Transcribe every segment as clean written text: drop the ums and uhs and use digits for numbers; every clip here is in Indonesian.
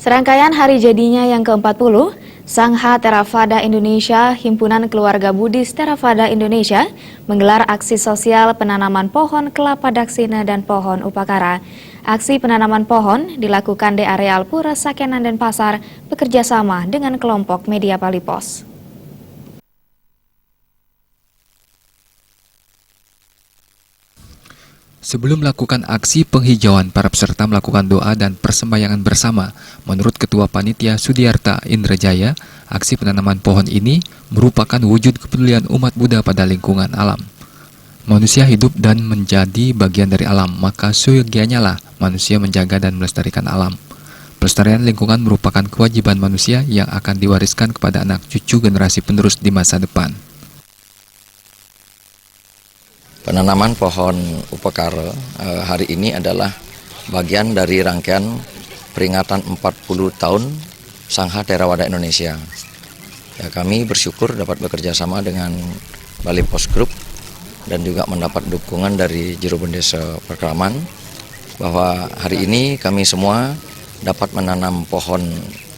Serangkaian hari jadinya yang ke-40, Sangha Theravada Indonesia, Himpunan Keluarga Buddhis Theravada Indonesia, menggelar aksi sosial penanaman pohon kelapa daksina dan pohon upakara. Aksi penanaman pohon dilakukan di areal Pura Sakenan Denpasar bekerjasama dengan kelompok media Palipos. Sebelum melakukan aksi penghijauan, para peserta melakukan doa dan persembahyangan bersama. Menurut Ketua Panitia Sudiarta Indrajaya, aksi penanaman pohon ini merupakan wujud kepedulian umat Buddha pada lingkungan alam. Manusia hidup dan menjadi bagian dari alam, maka seyogianya lah manusia menjaga dan melestarikan alam. Pelestarian lingkungan merupakan kewajiban manusia yang akan diwariskan kepada anak cucu generasi penerus di masa depan. Penanaman pohon upakara hari ini adalah bagian dari rangkaian peringatan 40 tahun Sangha Theravada Indonesia. Ya, kami bersyukur dapat bekerja sama dengan Bali Post Group dan juga mendapat dukungan dari Juru Bendesa Perkeraman bahwa hari ini kami semua dapat menanam pohon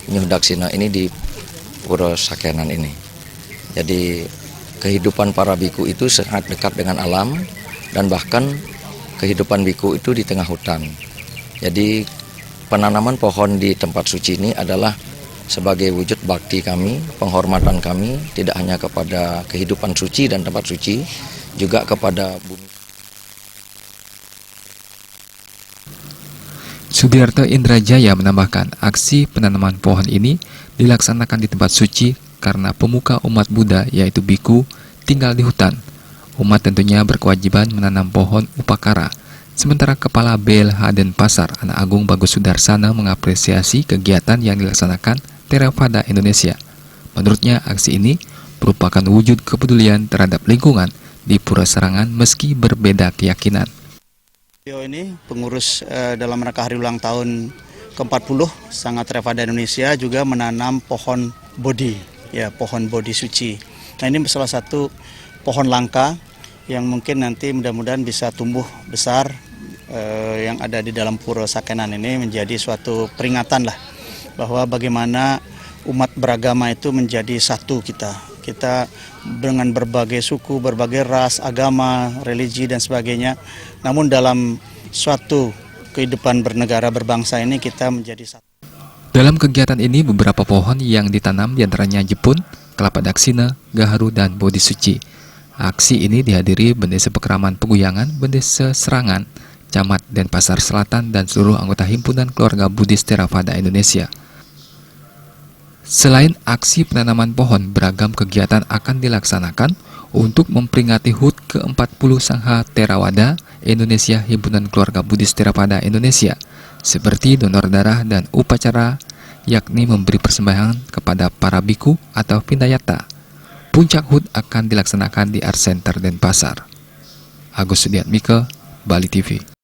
Nyuh Daksina ini di Pura Sakenan ini. Jadi kehidupan para biku itu sangat dekat dengan alam dan bahkan kehidupan biku itu di tengah hutan. Jadi penanaman pohon di tempat suci ini adalah sebagai wujud bakti kami, penghormatan kami tidak hanya kepada kehidupan suci dan tempat suci, juga kepada bumi. Sudiarta Indrajaya menambahkan, aksi penanaman pohon ini dilaksanakan di tempat suci karena pemuka umat Buddha yaitu biku tinggal di hutan. Umat tentunya berkewajiban menanam pohon upakara. Sementara Kepala BLH Denpasar, Anak Agung Bagus Sudarsana mengapresiasi kegiatan yang dilaksanakan Theravada Indonesia. Menurutnya aksi ini merupakan wujud kepedulian terhadap lingkungan di Pura Serangan meski berbeda keyakinan. Ini pengurus dalam rangka hari ulang tahun ke-40 Sangha Theravada Indonesia juga menanam pohon bodhi, ya pohon bodhi suci. Nah ini salah satu pohon langka yang mungkin nanti mudah-mudahan bisa tumbuh besar yang ada di dalam Pura Sakenan ini menjadi suatu peringatan lah bahwa bagaimana umat beragama itu menjadi satu kita dengan berbagai suku, berbagai ras, agama, religi dan sebagainya. Namun dalam suatu kehidupan bernegara berbangsa ini kita menjadi satu. Dalam kegiatan ini beberapa pohon yang ditanam diantaranya jepun, kelapa daksina, gaharu, dan bodhi suci. Aksi ini dihadiri Bendesa Perkeraman Peguyangan, Bendesa Serangan, Camat Denpasar Selatan, dan seluruh anggota Himpunan Keluarga Buddhis Theravada Indonesia. Selain aksi penanaman pohon, beragam kegiatan akan dilaksanakan untuk memperingati HUT ke-40 Sangha Theravada Indonesia Himpunan Keluarga Buddhis Theravada Indonesia, seperti donor darah dan upacara, yakni memberi persembahan kepada para biku atau Vindayata. Puncak HUT akan dilaksanakan di Art Center Denpasar. Agus Sudiatmike, Bali TV.